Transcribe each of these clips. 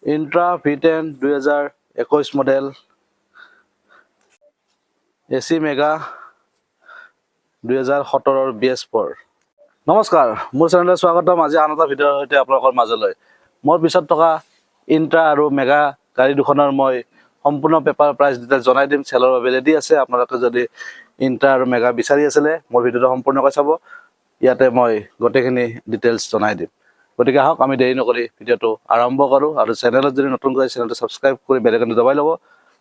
Intra V10 2021 model AC Mega 2017 BS4 নমস্কাৰ মোৰ চেনেললৈ স্বাগতম আজি আন এটা ভিডিঅ'ৰ সৈতে আপোনালোকৰ মাজলৈ মোৰ পিছত থকা ইন্ট্ৰা আৰু মেগা গাড়ী দুখনৰ মই সম্পূৰ্ণ পেপাৰ প্ৰাইস ডিটেইলছ জনাই দিম চেলৰ বাবে ৰেডি আছে আপোনালোকে যদি ইন্ট্ৰা আৰু মেগা বিচাৰি আছিলে মোৰ ভিডিঅ'টো সম্পূৰ্ণকৈ চাব ইয়াতে মই গোটেইখিনি ডিটেইলছ জনাই দিম গতিকে আহক আমি দেৰি নকৰি ভিডিঅ'টো আৰম্ভ কৰোঁ আৰু চেনেলত যদি নতুন কৰি চেনেলটো সাবস্ক্ৰাইব কৰি বেল আইকনটো দবাই ল'ব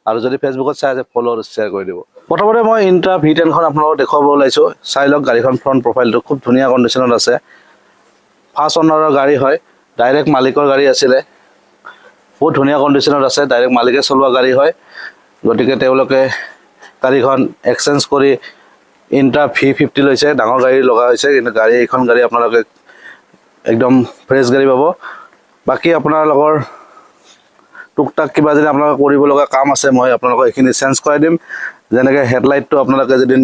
আৰু যদি ফেসবুকত চাই আছে ফলো আৰু শেয়াৰ কৰি দিব প্ৰথমতে মই ইন্ট্ৰা V10 খন আপোনালোকক দেখুৱাব ওলাইছো চাই লওক গাড়ীখন ফ্ৰন্ট প্ৰফাইলটো খুব ধুনীয়া কণ্ডিচনত আছে ফাৰ্ষ্ট অনাৰৰ গাড়ী হয় ডাইৰেক্ট মালিকৰ গাড়ী আছিলে বহুত ধুনীয়া কণ্ডিচনত আছে ডাইৰেক্ট মালিকে চলোৱা গাড়ী হয় গতিকে তেওঁলোকে গাড়ীখন এক্সচেঞ্জ কৰি ইন্ট্ৰা V50 লৈছে ডাঙৰ গাড়ী লগা হৈছে কিন্তু গাড়ী এখন গাড়ী আপোনালোকে একদম ফ্ৰেছ গাড়ী পাব বাকি আপোনালোকৰ টুকটাক কিবা যদি আপোনালোকে কৰিব লগা কাম আছে মই আপোনালোকক এখিনি চেঞ্জ কৰাই দিম যেনেকৈ হেডলাইটটো আপোনালোকে যদি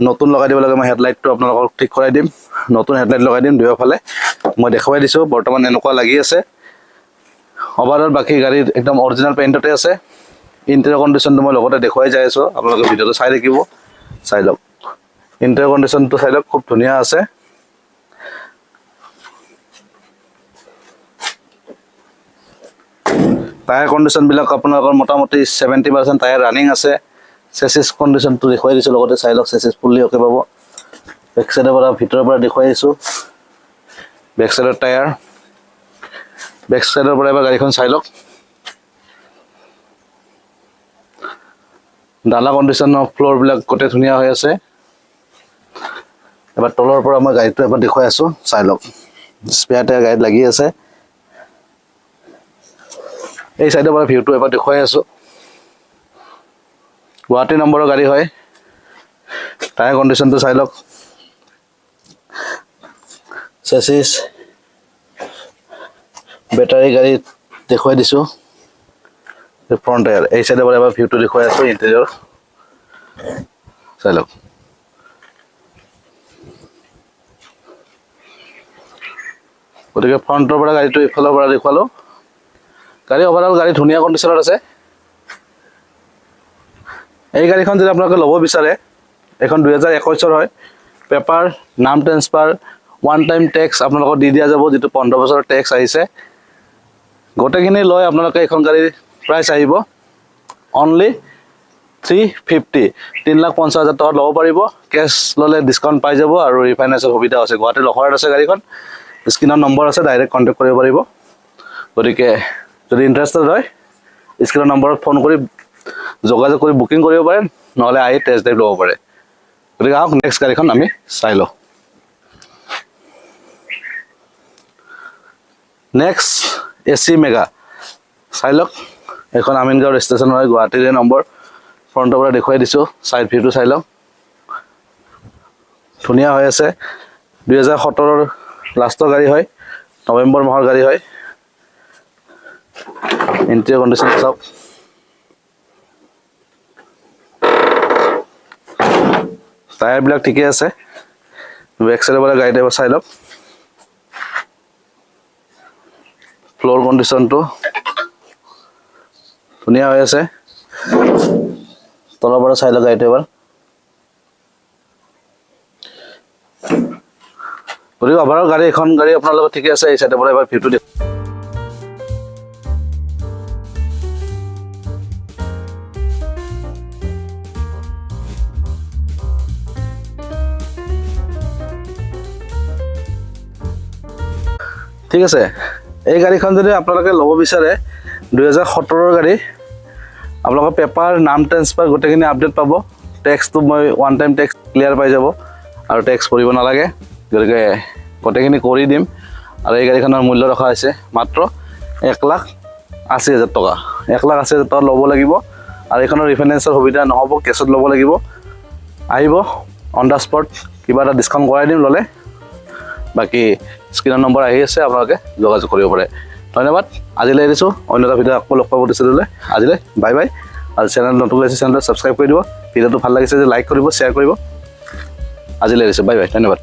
নতুন লগাই দিব লাগে মই হেডলাইটটো আপোনালোকক ঠিক কৰাই দিম নতুন হেডলাইট লগাই দিম দুয়োফালে মই দেখাই দিছো বৰ্তমান এনেকুৱা লাগি আছে ওভাৰঅল বাকি গাড়ী একদম অৰিজিনাল পেইণ্টতে আছে ইন্টেৰিয়ৰ কণ্ডিচনটো মই লগতে দেখুৱাই যাই আছো আপোনালোকে ভিডিঅ'টো চাই থাকিব চাই লওক ইন্টেৰিয়ৰ কণ্ডিচনটো চাই লওক খুব ধুনীয়া আছে টায়াৰ কণ্ডিচন বিলাক আপোনালোকৰ মোটামুটি 70% টায়াৰ ৰানিং আছে চেসিস কণ্ডিচনটো দেখুৱাই দিছো লগতে চাই লওক চেসিস ফুললি ওকে পাব বেক সাইডৰ পৰা ভিতৰৰ পৰা দেখুৱাই দিছো বেক সাইডৰ টায়াৰ বেক সাইডৰ পৰা এবাৰ গাড়ীখন চাই লওক ডালা কণ্ডিচন ফ্লোৰ বিলাক গোটেই ধুনীয়া হৈ আছে এবাৰ তলৰ পৰা মই গাড়ীটো এবাৰ দেখুৱাই আছো চাই লওক স্পেয়াৰ টায়াৰ গাড়ীত লাগি আছে এই সাইডৰ পৰা ভিউটো এবাৰ দেখুৱাই আছো গুৱাহাটী নম্বৰৰ গাড়ী হয় টায়াৰ কণ্ডিচনটো চাই লওক চেসিস বেটাৰী গাড়ী দেখুৱাই দিছো ফ্ৰন্ট টায়াৰ এই সাইডৰ পৰা এবাৰ ভিউটো দেখুৱাই আছো ইন্টেৰিয়ৰ চাই লওক গতিকে ফ্ৰন্টৰ পৰা গাড়ীটো ইফালৰ পৰা দেখুৱালো গাড়ী ওভাৰঅল গাড়ী ধুনীয়া কণ্ডিচনত আছে এই গাড়ীখন যদি আপোনালোকে ল'ব বিচাৰে এখন 2021 হয় পেপাৰ নাম ট্ৰান্সফাৰ ওৱান টাইম টেক্স আপোনালোকক দি দিয়া যাব যেটো 15 বছৰৰ টেক্স আহিছে গোটেইখিনি লৈ আপোনালোকে এখন গাড়ীৰ প্ৰাইস আহিব অনলি 350 3,50,000 টকা ল'ব পাৰিব কেছ ল'লে ডিসকাউন্ট পাই যাব আৰু ৰিফাইনেন্সৰ সুবিধা আছে গুৱাহাটী লখৰাত আছে গাড়ীখন স্ক্ৰিনৰ নম্বৰ আছে ডাইৰেক্ট কন্টাক্ট কৰিব পাৰিব গতিকে যদি ইন্টাৰেষ্টেড হয় স্ক্ৰিনৰ নম্বৰত ফোন কৰি যোগাযোগ কৰি বুকিং কৰিব পাৰে নহলে আহি টেষ্ট ড্ৰাইভ ল'ব পাৰে গতিকে আহক নেক্সট গাড়ীখন আমি চাই লওঁ নেক্সট AC Mega চাই লওক এখন আমিনগাঁও ষ্টেচন হয় গুৱাহাটীৰ নম্বৰ ফ্ৰণ্টৰ পৰা দেখুৱাই দিছো সাইড ভিউটো চাই লওক ধুনীয়া হৈ আছে 2017ৰ লাষ্টৰ গাড়ী হয় নৱেম্বৰ মাহৰ গাড়ী হয় ইন্টেৰিয়ৰ কণ্ডিচন চাওক টায়াৰ বিলাক ঠিকে আছে বেক সাইডৰ পৰা গাড়ীটো এবাৰ চাই লওক ফ্লোৰ কণ্ডিচনটো ধুনীয়া হৈ আছে তলৰ পৰা চাই লওক গাড়ীটো এবাৰ গতিকে ওভাৰঅল গাড়ী এখন গাড়ী আপোনাৰ লগত ঠিকে আছে এই সাইডৰ পৰা এবাৰ ভিউটো দিয়ক ঠিক আছে এই গাড়ীখন যদি আপোনালোকে ল'ব বিচাৰে 2017ৰ গাড়ী আপোনালোকৰ পেপাৰ নাম ট্ৰান্সফাৰ গোটেইখিনি আপডেট পাব টেক্সটো মই ওৱান টাইম টেক্স ক্লিয়াৰ পাই যাব আৰু টেক্স ভৰিব নালাগে গতিকে গোটেইখিনি কৰি দিম আৰু এই গাড়ীখনৰ মূল্য ৰখা হৈছে মাত্ৰ 1,80,000 টকা 1,80,000 টকা ল'ব লাগিব আৰু এইখনৰ ৰিফাইনেন্সৰ সুবিধা নহ'ব কেছত ল'ব লাগিব আহিব অন দা স্পট কিবা এটা ডিসকাউন্ট কৰাই দিম ল'লে বাকি স্ক্ৰিনৰ নম্বৰ আহি আছে আপোনালোকে যোগাযোগ কৰিব পাৰে ধন্যবাদ আজিলৈ এৰিছো অন্য এটা ভিডিঅ' আকৌ লগ পাব দিছিলে আজিলৈ বাই বাই আৰু চেনেল নতুন আছে চেনেলটো সাবস্ক্ৰাইব কৰি দিব ভিডিঅ'টো ভাল লাগিছে যে লাইক কৰিব শ্বেয়াৰ কৰিব আজিলৈ এৰিছো বাই বাই ধন্যবাদ